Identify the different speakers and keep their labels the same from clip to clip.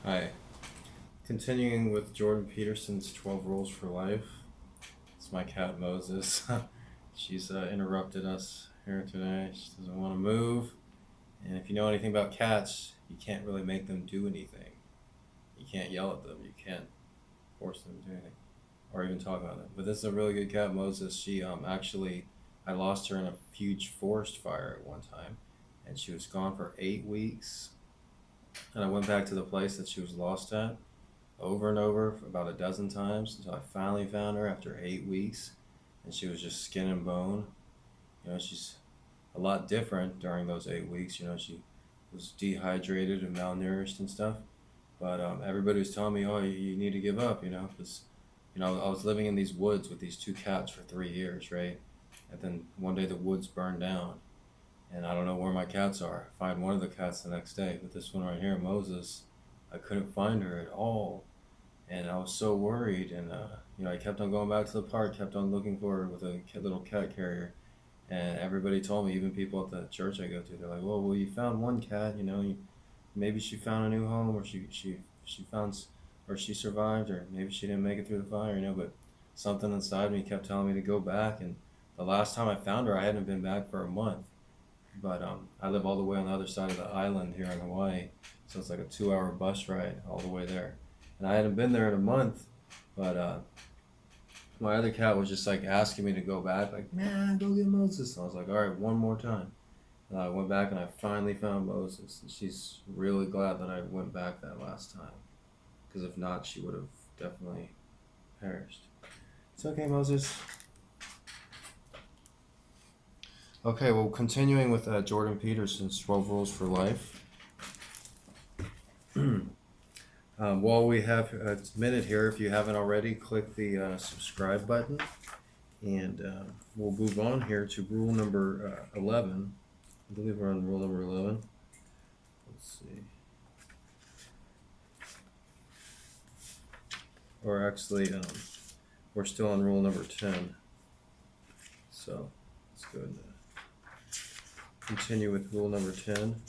Speaker 1: Hi. Continuing with Jordan Peterson's 12 Rules for Life. It's my cat Moses. She's interrupted us here today. She doesn't want to move. And if you know anything about cats, you can't really make them do anything. You can't yell at them. You can't force them to do anything. Or even talk about them. But this is a really good cat, Moses. She actually, I lost her in a huge forest fire at one time. And she was gone for 8 weeks. And I went back to the place that she was lost at over and over about a dozen times until I finally found her after 8 weeks, and she was just skin and bone. She's a lot different during those 8 weeks. She was dehydrated and malnourished and stuff. But everybody was telling me, "Oh, you need to give up," because I was living in these woods with these two cats for 3 years, right? And then one day the woods burned down, and I don't know where my cats are. I find one of the cats the next day, but this one right here, Moses, I couldn't find her at all. And I was so worried, and I kept on going back to the park, kept on looking for her with a little cat carrier, and everybody told me, even people at the church I go to, they're like, "Well, you found one cat, maybe she found a new home, or she found, or she survived, or maybe she didn't make it through the fire, But something inside me kept telling me to go back, and the last time I found her, I hadn't been back for a month, but I live all the way on the other side of the island here in Hawaii, so it's like a 2-hour bus ride all the way there. And I hadn't been there in a month, but my other cat was just like asking me to go back, like, "Man, go get Moses." And I was like, "All right, one more time." And I went back and I finally found Moses, and she's really glad that I went back that last time, because if not, she would have definitely perished. It's okay, Moses. Okay, well, continuing with Jordan Peterson's 12 Rules for Life. While we have a minute here, if you haven't already, click the subscribe button, and we'll move on here to rule number 11. I believe we're on rule number 11. Let's see. Or actually, we're still on rule number 10. So let's go ahead and continue with rule number 10.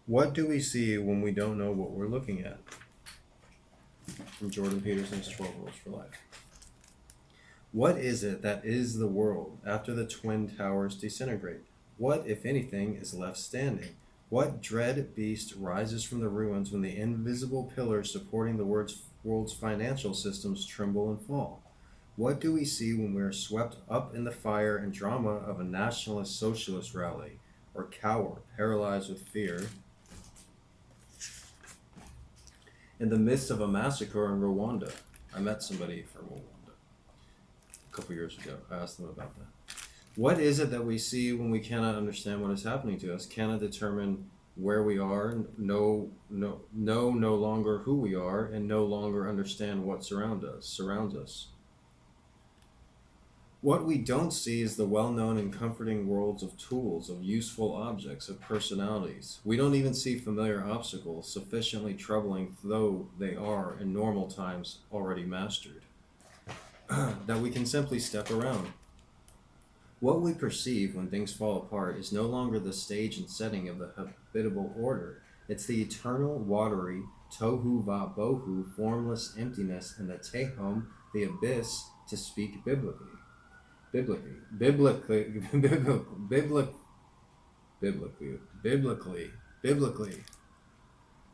Speaker 1: What do we see when we don't know what we're looking at? From Jordan Peterson's 12 Rules for Life. What is it that is the world after the Twin Towers disintegrate? What, if anything, is left standing? What dread beast rises from the ruins when the invisible pillars supporting the world's financial systems tremble and fall? What do we see when we are swept up in the fire and drama of a nationalist socialist rally, or cower, paralyzed with fear, in the midst of a massacre in Rwanda? I met somebody from Rwanda a couple years ago. I asked them about that. What is it that we see when we cannot understand what is happening to us, cannot determine where we are, know no longer who we are, and no longer understand what surrounds us? What we don't see is the well-known and comforting worlds of tools, of useful objects, of personalities. We don't even see familiar obstacles, sufficiently troubling though they are in normal times already mastered, that we can simply step around. What we perceive when things fall apart is no longer the stage and setting of the habitable order. It's the eternal, watery, tohu va bohu, formless emptiness, and the tehom, the abyss, to speak biblically. Biblically.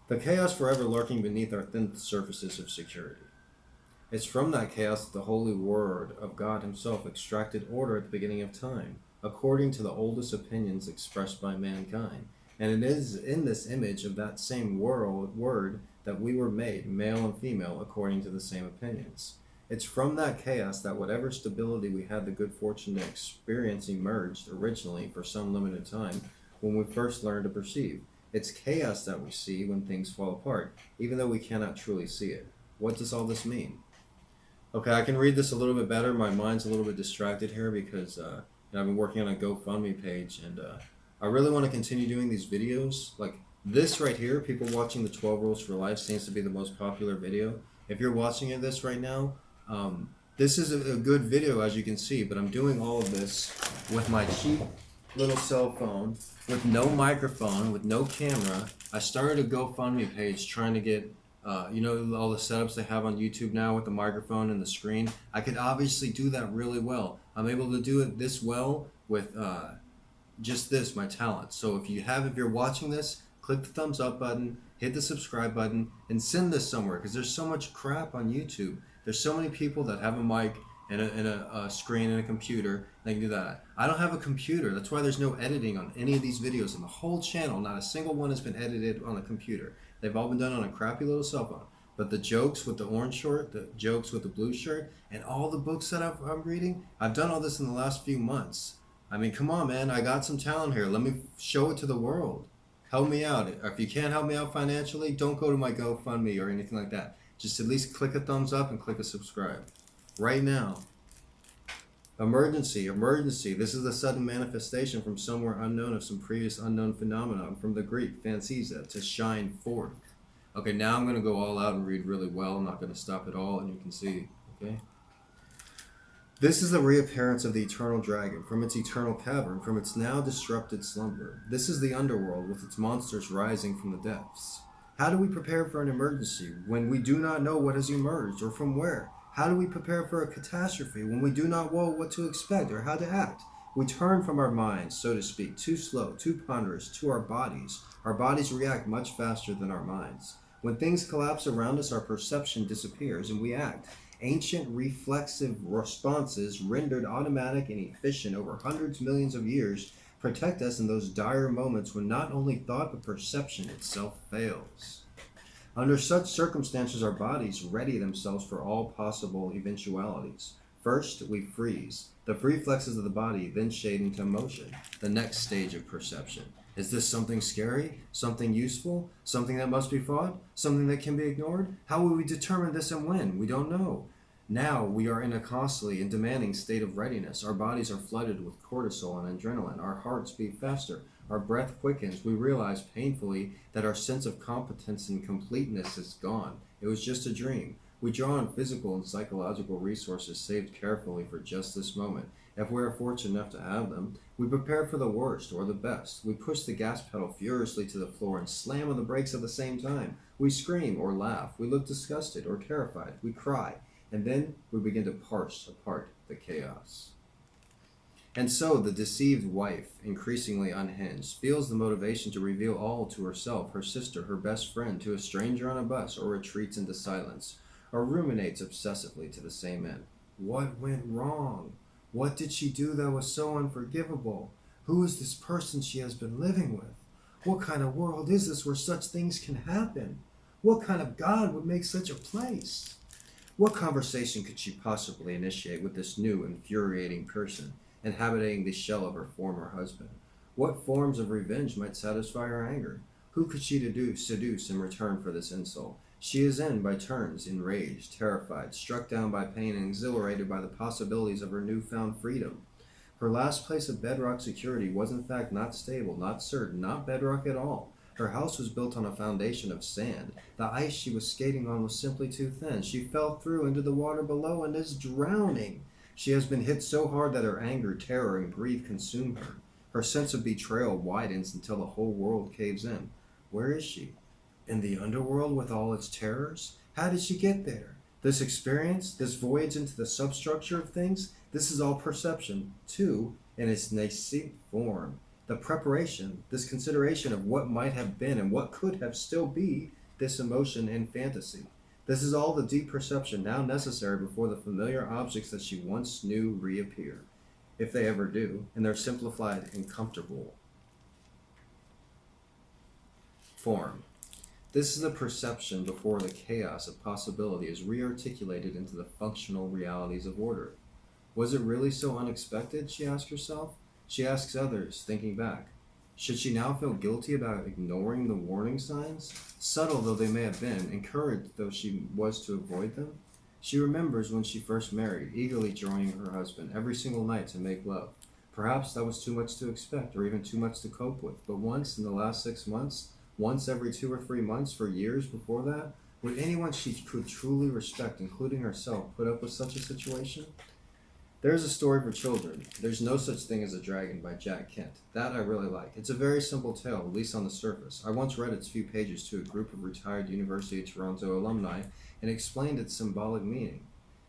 Speaker 1: The chaos forever lurking beneath our thin surfaces of security. It's from that chaos that the holy word of God himself extracted order at the beginning of time, according to the oldest opinions expressed by mankind. And it is in this image of that same word that we were made, male and female, according to the same opinions. It's from that chaos that whatever stability we had the good fortune to experience emerged originally for some limited time when we first learned to perceive. It's chaos that we see when things fall apart, even though we cannot truly see it. What does all this mean? Okay, I can read this a little bit better. My mind's a little bit distracted here because I've been working on a GoFundMe page, and I really want to continue doing these videos. Like this right here, people watching the 12 Rules for Life seems to be the most popular video. If you're watching this right now, this is a good video, as you can see, but I'm doing all of this with my cheap little cell phone with no microphone, with no camera. I started a GoFundMe page trying to get, all the setups they have on YouTube now with the microphone and the screen. I could obviously do that really well. I'm able to do it this well with just this, my talent. So if you're watching this, click the thumbs up button, hit the subscribe button, and send this somewhere because there's so much crap on YouTube. There's so many people that have a mic and a screen and a computer. They can do that. I don't have a computer. That's why there's no editing on any of these videos in the whole channel. Not a single one has been edited on a computer. They've all been done on a crappy little cell phone. But the jokes with the orange shirt, the jokes with the blue shirt, and all the books that I'm reading, I've done all this in the last few months. I mean, come on, man. I got some talent here. Let me show it to the world. Help me out. If you can't help me out financially, don't go to my GoFundMe or anything like that. Just at least click a thumbs up and click a subscribe. Right now. Emergency. This is the sudden manifestation from somewhere unknown of some previous unknown phenomenon from the Greek, phantasia, to shine forth. Okay, now I'm going to go all out and read really well. I'm not going to stop at all, and you can see, okay? This is the reappearance of the eternal dragon from its eternal cavern, from its now disrupted slumber. This is the underworld with its monsters rising from the depths. How do we prepare for an emergency when we do not know what has emerged or from where? How do we prepare for a catastrophe when we do not know what to expect or how to act? We turn from our minds, so to speak, too slow, too ponderous, to our bodies. Our bodies react much faster than our minds. When things collapse around us, our perception disappears and we act. Ancient reflexive responses, rendered automatic and efficient over hundreds of millions of years, protect us in those dire moments when not only thought but perception itself fails. Under such circumstances, our bodies ready themselves for all possible eventualities. First, we freeze. The reflexes of the body then shade into motion, the next stage of perception. Is this something scary? Something useful? Something that must be fought? Something that can be ignored? How will we determine this and when? We don't know. Now we are in a costly and demanding state of readiness. Our bodies are flooded with cortisol and adrenaline. Our hearts beat faster. Our breath quickens. We realize painfully that our sense of competence and completeness is gone. It was just a dream. We draw on physical and psychological resources saved carefully for just this moment. If we are fortunate enough to have them, we prepare for the worst or the best. We push the gas pedal furiously to the floor and slam on the brakes at the same time. We scream or laugh. We look disgusted or terrified. We cry. And then we begin to parse apart the chaos. And so the deceived wife, increasingly unhinged, feels the motivation to reveal all to herself, her sister, her best friend, to a stranger on a bus, or retreats into silence, or ruminates obsessively to the same end. What went wrong? What did she do that was so unforgivable? Who is this person she has been living with? What kind of world is this where such things can happen? What kind of God would make such a place? What conversation could she possibly initiate with this new, infuriating person, inhabiting the shell of her former husband? What forms of revenge might satisfy her anger? Who could she seduce in return for this insult? She is by turns, enraged, terrified, struck down by pain, and exhilarated by the possibilities of her newfound freedom. Her last place of bedrock security was in fact not stable, not certain, not bedrock at all. Her house was built on a foundation of sand. The ice she was skating on was simply too thin. She fell through into the water below and is drowning. She has been hit so hard that her anger, terror, and grief consume her. Her sense of betrayal widens until the whole world caves in. Where is she? In the underworld with all its terrors? How did she get there? This experience, this voyage into the substructure of things, this is all perception, too, in its nascent form. The preparation, this consideration of what might have been and what could have still be, this emotion and fantasy. This is all the deep perception now necessary before the familiar objects that she once knew reappear, if they ever do, in their simplified and comfortable form. This is the perception before the chaos of possibility is rearticulated into the functional realities of order. Was it really so unexpected, she asks herself? She asks others, thinking back. Should she now feel guilty about ignoring the warning signs? Subtle though they may have been, encouraged though she was to avoid them? She remembers when she first married, eagerly joining her husband every single night to make love. Perhaps that was too much to expect, or even too much to cope with, but once in the last 6 months, once every 2 or 3 months for years before that, would anyone she could truly respect, including herself, put up with such a situation? There's a story for children. There's no such thing as a dragon by Jack Kent. That I really like. It's a very simple tale, at least on the surface. I once read its few pages to a group of retired University of Toronto alumni and explained its symbolic meaning.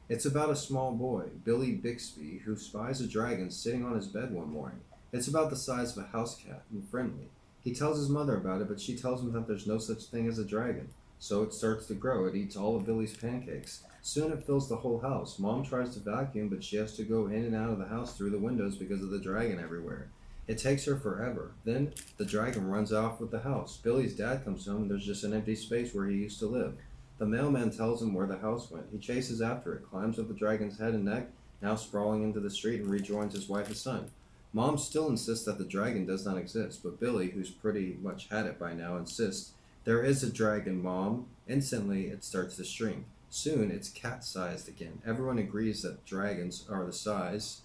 Speaker 1: It's about a small boy, Billy Bixby, who spies a dragon sitting on his bed one morning. It's about the size of a house cat and friendly. He tells his mother about it, but she tells him that there's no such thing as a dragon. So it starts to grow. It eats all of Billy's pancakes. Soon it fills the whole house. Mom tries to vacuum, but she has to go in and out of the house through the windows because of the dragon everywhere. It takes her forever. Then the dragon runs off with the house. Billy's dad comes home and there's just an empty space where he used to live. The mailman tells him where the house went. He chases after it, climbs up the dragon's head and neck, now sprawling into the street, and rejoins his wife and son. Mom still insists that the dragon does not exist, but Billy, who's pretty much had it by now, insists, "There is a dragon, Mom." Instantly, it starts to shrink. Soon, it's cat-sized again. Everyone agrees that dragons are the size.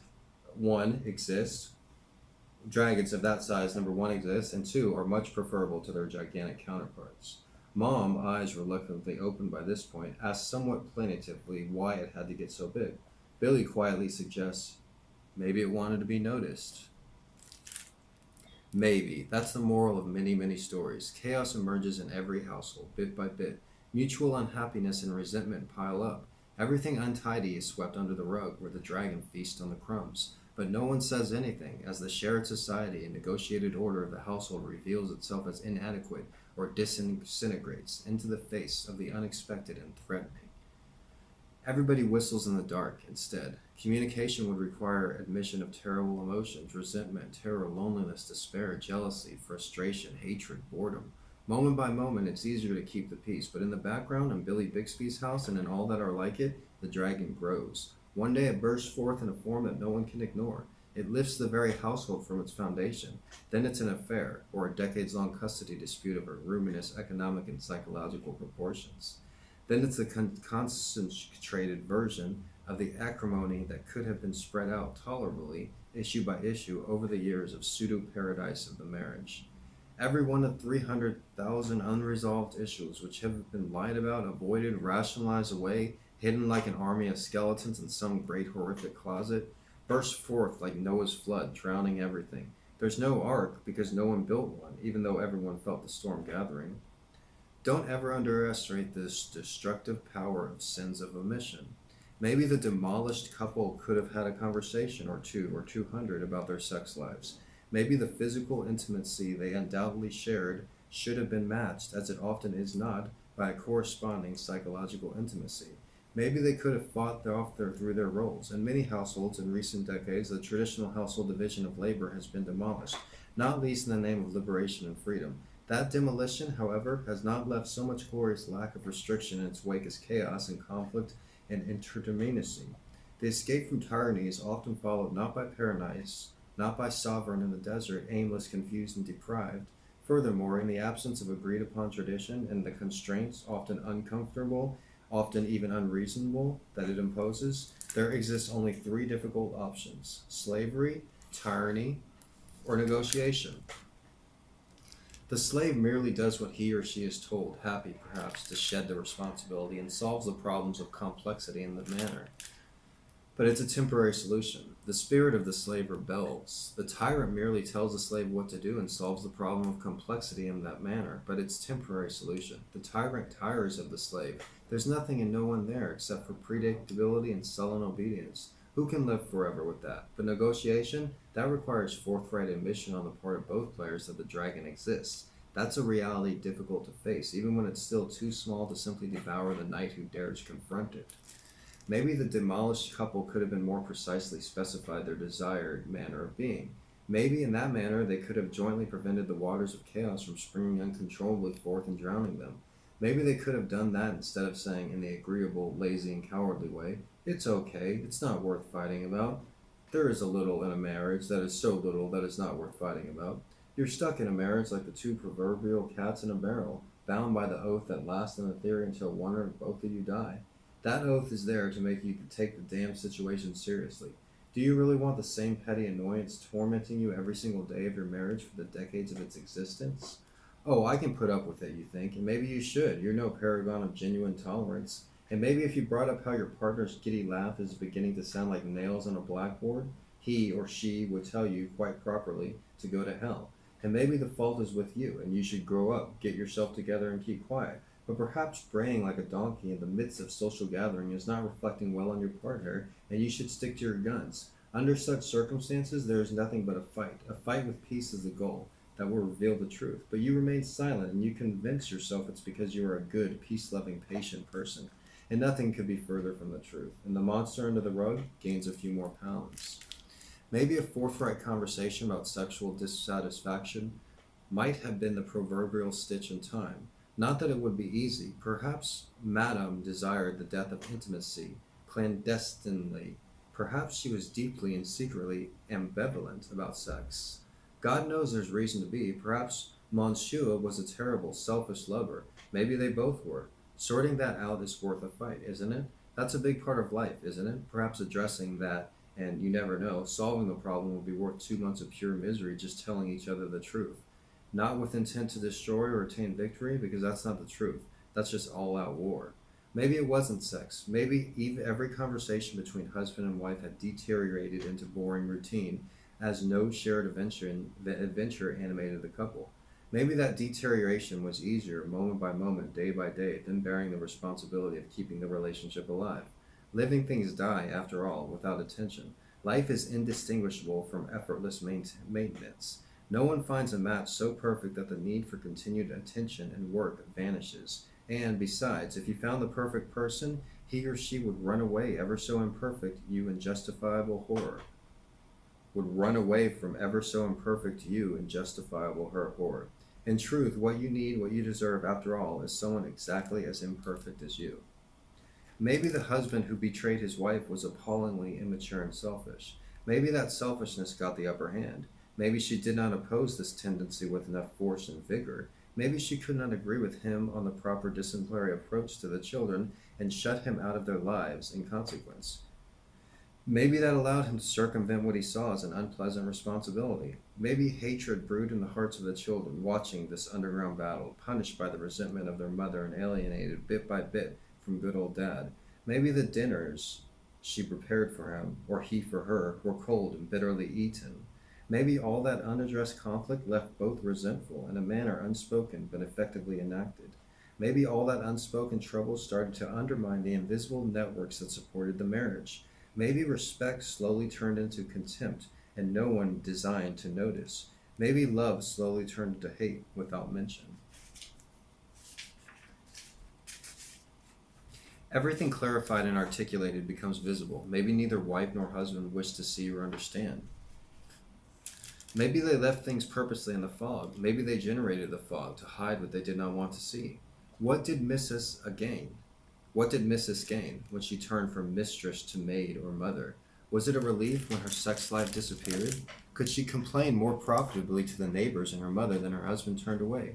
Speaker 1: One exists. Dragons of that size, number one, exist, and two are much preferable to their gigantic counterparts. Mom, eyes reluctantly open by this point, asks somewhat plaintively why it had to get so big. Billy quietly suggests, maybe it wanted to be noticed. Maybe. That's the moral of many, many stories. Chaos emerges in every household, bit by bit. Mutual unhappiness and resentment pile up. Everything untidy is swept under the rug, where the dragon feasts on the crumbs. But no one says anything, as the shared society and negotiated order of the household reveals itself as inadequate or disintegrates into the face of the unexpected and threatening. Everybody whistles in the dark instead. Communication would require admission of terrible emotions, resentment, terror, loneliness, despair, jealousy, frustration, hatred, boredom. Moment by moment, it's easier to keep the peace, but in the background, in Billy Bixby's house and in all that are like it, the dragon grows. One day it bursts forth in a form that no one can ignore. It lifts the very household from its foundation. Then it's an affair, or a decades-long custody dispute of ruinous economic and psychological proportions. Then it's a concentrated version of the acrimony that could have been spread out tolerably, issue by issue, over the years of pseudo-paradise of the marriage. Every one of 300,000 unresolved issues which have been lied about, avoided, rationalized away, hidden like an army of skeletons in some great horrific closet, burst forth like Noah's flood, drowning everything. There's no ark because no one built one, even though everyone felt the storm gathering. Don't ever underestimate this destructive power of sins of omission. Maybe the demolished couple could have had a conversation or 200 about their sex lives. Maybe the physical intimacy they undoubtedly shared should have been matched, as it often is not, by a corresponding psychological intimacy. Maybe they could have fought through their roles. In many households in recent decades, the traditional household division of labor has been demolished, not least in the name of liberation and freedom. That demolition, however, has not left so much glorious lack of restriction in its wake as chaos and conflict and interdependency. The escape from tyranny is often followed not by paradise, not by sovereign in the desert, aimless, confused, and deprived. Furthermore, in the absence of agreed upon tradition and the constraints, often uncomfortable, often even unreasonable, that it imposes, there exists only three difficult options: slavery, tyranny, or negotiation. The slave merely does what he or she is told, happy perhaps to shed the responsibility, and solves the problems of complexity in the manner. But it's a temporary solution. The spirit of the slave rebels. The tyrant merely tells the slave what to do and solves the problem of complexity in that manner, but it's a temporary solution. The tyrant tires of the slave. There's nothing and no one there except for predictability and sullen obedience. Who can live forever with that? But negotiation, that requires forthright admission on the part of both players that the dragon exists. That's a reality difficult to face, even when it's still too small to simply devour the knight who dares confront it. Maybe the demolished couple could have been more precisely specified their desired manner of being. Maybe in that manner they could have jointly prevented the waters of chaos from springing uncontrollably forth and drowning them. Maybe they could have done that instead of saying in the agreeable, lazy, and cowardly way, "It's okay, it's not worth fighting about. There is a little in a marriage that is so little that it's not worth fighting about. You're stuck in a marriage like the two proverbial cats in a barrel, bound by the oath that lasts in the theory until one or both of you die. That oath is there to make you take the damn situation seriously. Do you really want the same petty annoyance tormenting you every single day of your marriage for the decades of its existence? Oh, I can put up with it, you think, and maybe you should. You're no paragon of genuine tolerance. And maybe if you brought up how your partner's giddy laugh is beginning to sound like nails on a blackboard, he or she would tell you quite properly to go to hell. And maybe the fault is with you, and you should grow up, get yourself together, and keep quiet. But perhaps braying like a donkey in the midst of social gathering is not reflecting well on your partner, and you should stick to your guns. Under such circumstances, there is nothing but a fight. A fight with peace is the goal that will reveal the truth. But you remain silent, and you convince yourself it's because you are a good, peace loving, patient person. And nothing could be further from the truth. And the monster under the rug gains a few more pounds. Maybe a forthright conversation about sexual dissatisfaction might have been the proverbial stitch in time. Not that it would be easy. Perhaps Madame desired the death of intimacy, clandestinely. Perhaps she was deeply and secretly ambivalent about sex. God knows there's reason to be. Perhaps Monsieur was a terrible, selfish lover. Maybe they both were. Sorting that out is worth a fight, isn't it? That's a big part of life, isn't it? Perhaps addressing that, and you never know, solving the problem will be worth 2 months of pure misery just telling each other the truth. Not with intent to destroy or attain victory, because that's not the truth. That's just all out war. Maybe it wasn't sex. Maybe even every conversation between husband and wife had deteriorated into boring routine, as no shared adventure animated the couple. Maybe that deterioration was easier moment by moment, day by day, than bearing the responsibility of keeping the relationship alive. Living things die, after all, without attention. Life is indistinguishable from effortless maintenance. No one finds a match so perfect that the need for continued attention and work vanishes. And besides, if you found the perfect person, he or she would run away ever so imperfect you in justifiable horror. Would run away from ever so imperfect you in justifiable horror. In truth, what you need, what you deserve, after all, is someone exactly as imperfect as you. Maybe the husband who betrayed his wife was appallingly immature and selfish. Maybe that selfishness got the upper hand. Maybe she did not oppose this tendency with enough force and vigor. Maybe she could not agree with him on the proper disciplinary approach to the children and shut him out of their lives in consequence. Maybe that allowed him to circumvent what he saw as an unpleasant responsibility. Maybe hatred brewed in the hearts of the children, watching this underground battle, punished by the resentment of their mother and alienated bit by bit from good old Dad. Maybe the dinners she prepared for him, or he for her, were cold and bitterly eaten. Maybe all that unaddressed conflict left both resentful in a manner unspoken but effectively enacted. Maybe all that unspoken trouble started to undermine the invisible networks that supported the marriage. Maybe respect slowly turned into contempt, and no one designed to notice. Maybe love slowly turned into hate without mention. Everything clarified and articulated becomes visible. Maybe neither wife nor husband wished to see or understand. Maybe they left things purposely in the fog. Maybe they generated the fog to hide what they did not want to see. What did Mrs. gain? What did Mrs. gain when she turned from mistress to maid or mother? Was it a relief when her sex life disappeared? Could she complain more profitably to the neighbors and her mother than her husband turned away?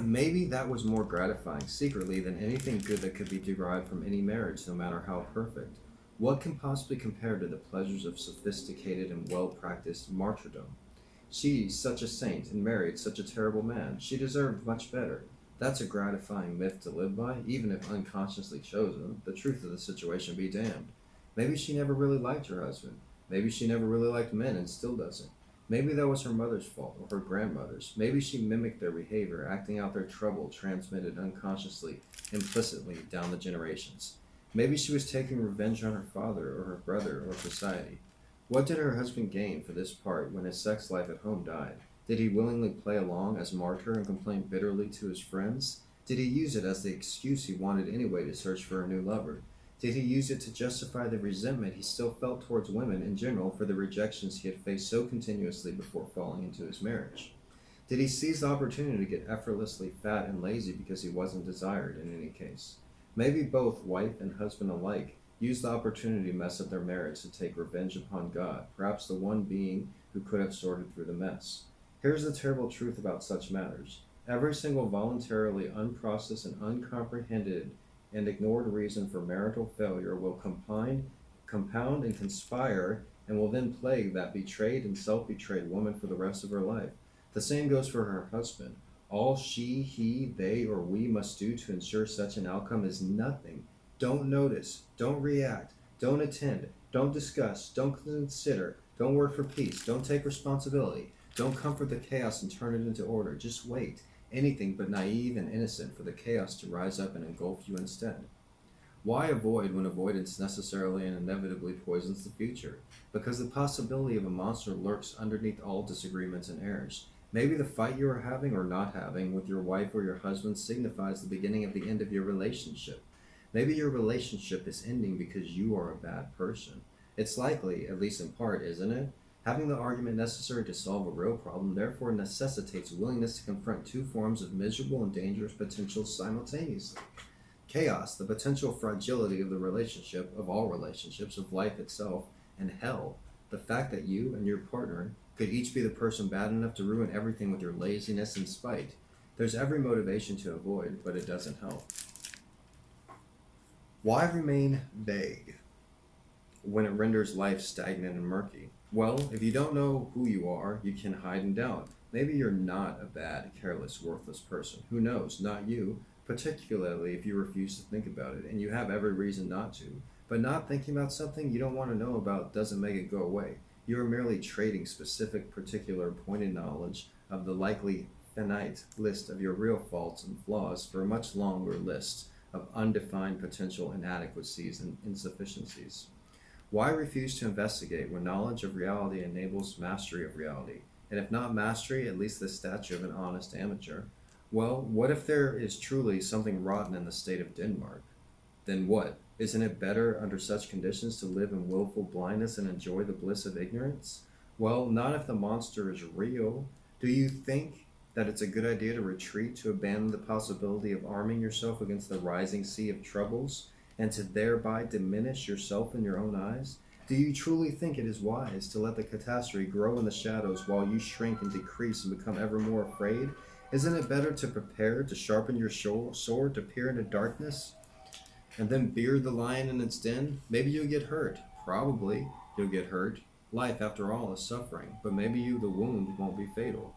Speaker 1: Maybe that was more gratifying secretly than anything good that could be derived from any marriage, no matter how perfect. What can possibly compare to the pleasures of sophisticated and well-practiced martyrdom? She, such a saint, and married such a terrible man. She deserved much better. That's a gratifying myth to live by, even if unconsciously chosen. The truth of the situation be damned. Maybe she never really liked her husband. Maybe she never really liked men and still doesn't. Maybe that was her mother's fault, or her grandmother's. Maybe she mimicked their behavior, acting out their trouble transmitted unconsciously, implicitly, down the generations. Maybe she was taking revenge on her father, or her brother, or society. What did her husband gain for this part when his sex life at home died? Did he willingly play along as martyr and complain bitterly to his friends? Did he use it as the excuse he wanted anyway to search for a new lover? Did he use it to justify the resentment he still felt towards women in general for the rejections he had faced so continuously before falling into his marriage? Did he seize the opportunity to get effortlessly fat and lazy because he wasn't desired in any case? Maybe both wife and husband alike used the opportunity to mess up their marriage to take revenge upon God, perhaps the one being who could have sorted through the mess. Here's the terrible truth about such matters. Every single voluntarily unprocessed and uncomprehended and ignored reason for marital failure will compound and conspire and will then plague that betrayed and self-betrayed woman for the rest of her life. The same goes for her husband. All she, he, they, or we must do to ensure such an outcome is nothing
Speaker 2: Don't notice, don't react, don't attend, don't discuss, don't consider, don't work for peace, don't take responsibility, don't comfort the chaos and turn it into order. Just wait, anything but naive and innocent, for the chaos to rise up and engulf you instead. Why avoid when avoidance necessarily and inevitably poisons the future? Because the possibility of a monster lurks underneath all disagreements and errors. Maybe the fight you are having or not having with your wife or your husband signifies the beginning of the end of your relationship. Maybe your relationship is ending because you are a bad person. It's likely, at least in part, isn't it? Having the argument necessary to solve a real problem therefore necessitates willingness to confront two forms of miserable and dangerous potential simultaneously. Chaos, the potential fragility of the relationship, of all relationships, of life itself, and hell, the fact that you and your partner could each be the person bad enough to ruin everything with your laziness and spite. There's every motivation to avoid, but it doesn't help. Why remain vague when it renders life stagnant and murky? Well, if you don't know who you are, you can hide in doubt. Maybe you're not a bad, careless, worthless person. Who knows? Not you, particularly if you refuse to think about it, and you have every reason not to. But not thinking about something you don't want to know about doesn't make it go away. You are merely trading specific, particular, pointed knowledge of the likely finite list of your real faults and flaws for a much longer list of undefined potential inadequacies and insufficiencies. Why refuse to investigate when knowledge of reality enables mastery of reality? And if not mastery, at least the stature of an honest amateur. Well, what if there is truly something rotten in the state of Denmark? Then what? Isn't it better under such conditions to live in willful blindness and enjoy the bliss of ignorance? Well, not if the monster is real. Do you think that it's a good idea to retreat, to abandon the possibility of arming yourself against the rising sea of troubles, and to thereby diminish yourself in your own eyes? Do you truly think it is wise to let the catastrophe grow in the shadows while you shrink and decrease and become ever more afraid? Isn't it better to prepare, to sharpen your sword, to peer into darkness, and then beard the lion in its den? Maybe you'll get hurt. Probably you'll get hurt. Life, after all, is suffering, but maybe the wound won't be fatal.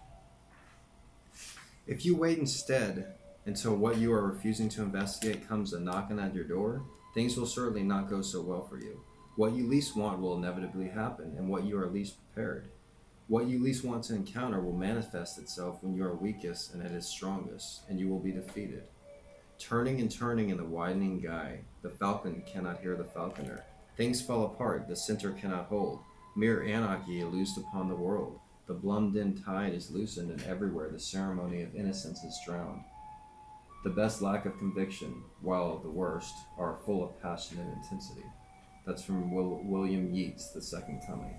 Speaker 2: If you wait instead until what you are refusing to investigate comes a knocking at your door, things will certainly not go so well for you. What you least want will inevitably happen, and what you are least prepared. What you least want to encounter will manifest itself when you are weakest and at its strongest, and you will be defeated. Turning and turning in the widening guy, the falcon cannot hear the falconer. Things fall apart, the center cannot hold. Mere anarchy is loosed upon the world. The blummed-in tide is loosened, and everywhere the ceremony of innocence is drowned. The best lack of conviction, while the worst, are full of passion and intensity. That's from William Yeats, The Second Coming.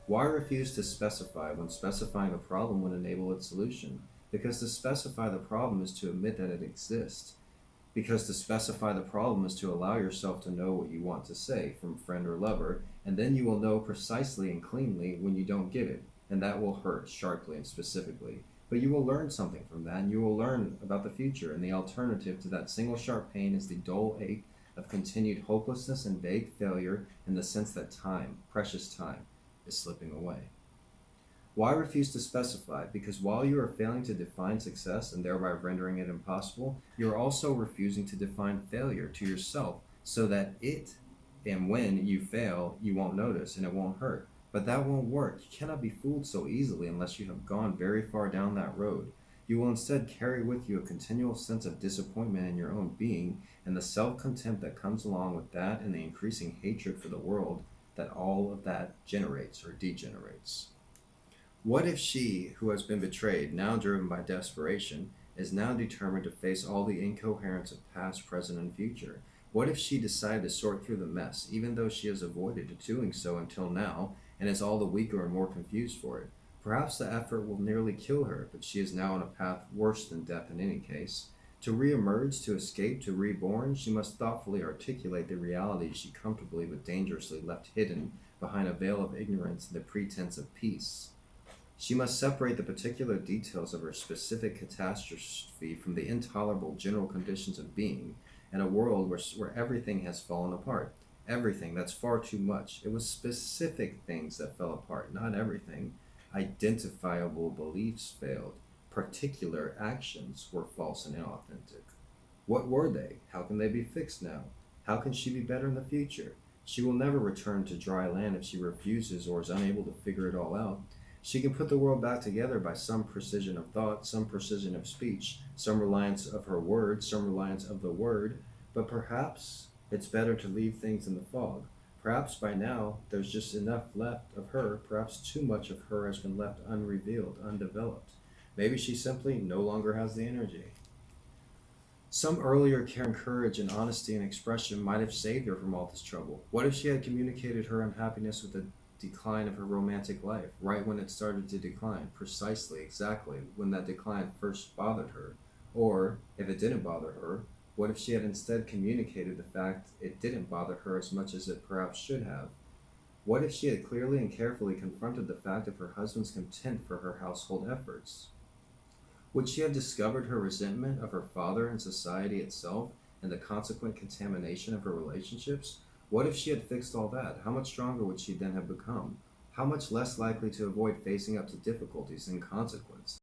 Speaker 2: Why refuse to specify when specifying a problem would enable its solution? Because to specify the problem is to admit that it exists. Because to specify the problem is to allow yourself to know what you want to say from friend or lover, and then you will know precisely and cleanly when you don't get it, and that will hurt sharply and specifically. But you will learn something from that, and you will learn about the future, and the alternative to that single sharp pain is the dull ache of continued hopelessness and vague failure in the sense that time, precious time, is slipping away. Why refuse to specify? Because while you are failing to define success and thereby rendering it impossible, you are also refusing to define failure to yourself so that it and when you fail, you won't notice and it won't hurt. But that won't work. You cannot be fooled so easily unless you have gone very far down that road. You will instead carry with you a continual sense of disappointment in your own being and the self-contempt that comes along with that and the increasing hatred for the world that all of that generates or degenerates. What if she, who has been betrayed, now driven by desperation, is now determined to face all the incoherence of past, present, and future? What if she decided to sort through the mess, even though she has avoided doing so until now, and is all the weaker and more confused for it? Perhaps the effort will nearly kill her, but she is now on a path worse than death in any case. To re-emerge, to escape, to reborn, she must thoughtfully articulate the reality she comfortably but dangerously left hidden behind a veil of ignorance and the pretense of peace. She must separate the particular details of her specific catastrophe from the intolerable general conditions of being in a world where everything has fallen apart. Everything, that's far too much. It was specific things that fell apart, not everything. Identifiable beliefs failed. Particular actions were false and inauthentic. What were they? How can they be fixed now? How can she be better in the future? She will never return to dry land if she refuses or is unable to figure it all out. She can put the world back together by some precision of thought, some precision of speech, some reliance of her words, some reliance of the word, but perhaps it's better to leave things in the fog. Perhaps by now there's just enough left of her, perhaps too much of her has been left unrevealed, undeveloped. Maybe she simply no longer has the energy. Some earlier care and courage and honesty and expression might have saved her from all this trouble. What if she had communicated her unhappiness with the decline of her romantic life, right when it started to decline, precisely, exactly, when that decline first bothered her? Or, if it didn't bother her, what if she had instead communicated the fact it didn't bother her as much as it perhaps should have? What if she had clearly and carefully confronted the fact of her husband's contempt for her household efforts? Would she have discovered her resentment of her father and society itself and the consequent contamination of her relationships? What if she had fixed all that? How much stronger would she then have become? How much less likely to avoid facing up to difficulties in consequence?